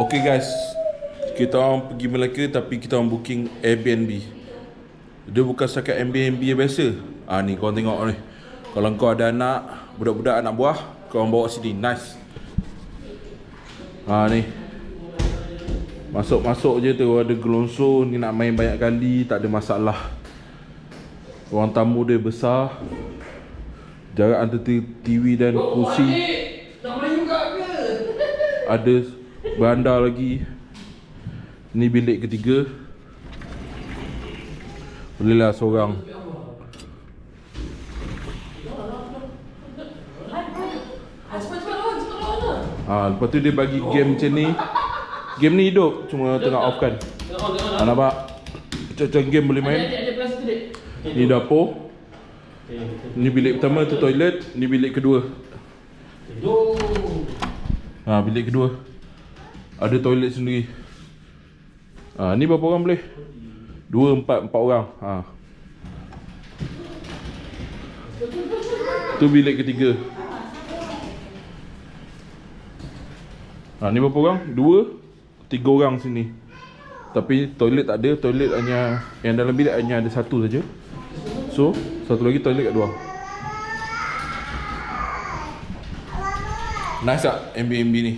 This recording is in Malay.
Okay guys, kita orang pergi Melaka tapi kita orang booking Airbnb. Dia bukan setakat Airbnb yang biasa. Ni korang tengok ni. Kalau kau ada anak, budak-budak anak buah, kau orang bawa sini. Nice. Ni masuk-masuk je tu ada gelonsor. Ni nak main banyak kali, tak ada masalah. Ruang tamu dia besar. Jarak antara TV dan kursi. Nak main juga ke? Ada beranda lagi. Ni bilik ketiga. Bolehlah seorang. Lepas tu dia bagi game macam ni. Game ni hidup, cuma tengah off kan. Nampak? Macam-macam game boleh main. Ni dapur. Ni bilik pertama, tu toilet. Ni bilik kedua. Bilik kedua ada toilet sendiri. Ni berapa orang boleh? 2, 4 orang. Tu bilik ketiga. Ni berapa orang? 2, 3 orang sini. Tapi toilet tak ada. Toilet hanya, yang dalam bilik hanya ada satu saja. So, satu lagi toilet kat luar. Nice tak Airbnb ni?